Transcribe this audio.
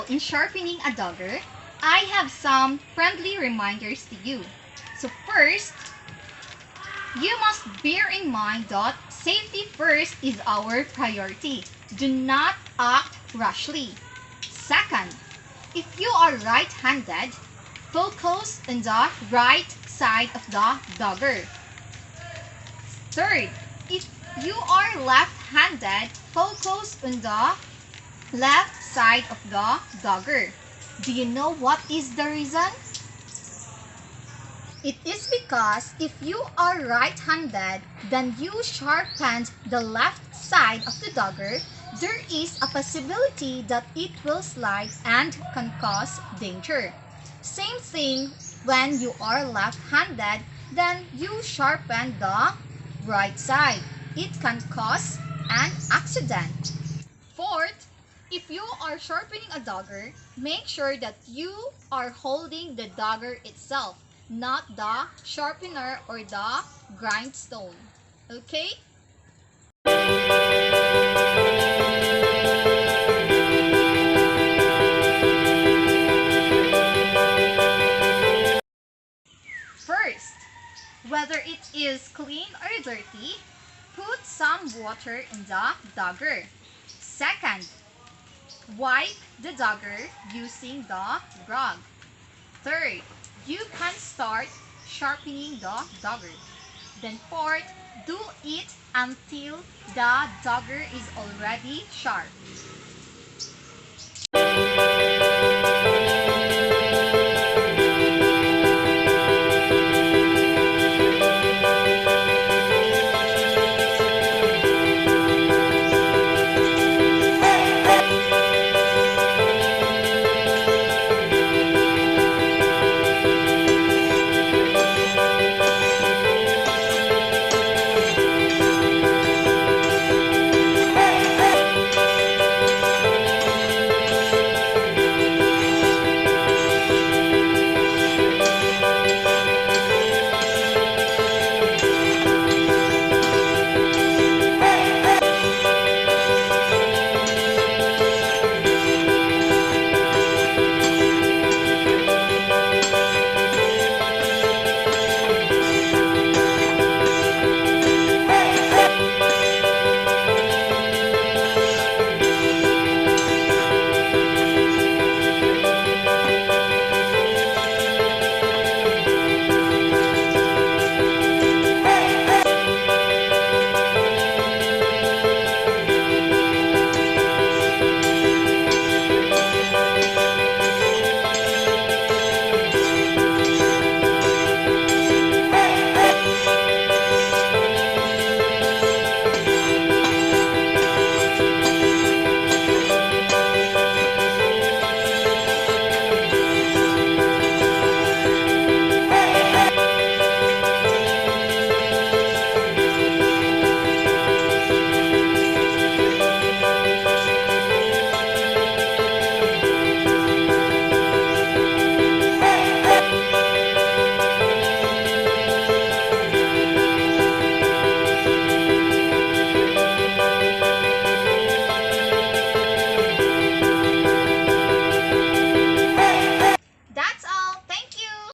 in sharpening a dagger, I have some friendly reminders to you. So first, you must bear in mind that safety first is our priority. Do not act rashly. Second, if you are right-handed, focus on the right side of the dagger. Third, if you are left-handed, focus on the left side of the dagger. Do you know what is the reason? It is because if you are right-handed, then you sharpen the left side of the dagger, there is a possibility that it will slide and can cause danger. Same thing when you are left-handed, then you sharpen the right side. It can cause an accident. Fourth, if you are sharpening a dagger, make sure that you are holding the dagger itself, not the sharpener or the grindstone. Okay? First, whether it is clean or dirty, put some water in the dagger. Second, wipe the dagger using the rag. Third, you can start sharpening the dagger. Then fourth, do it until the dagger is already sharp.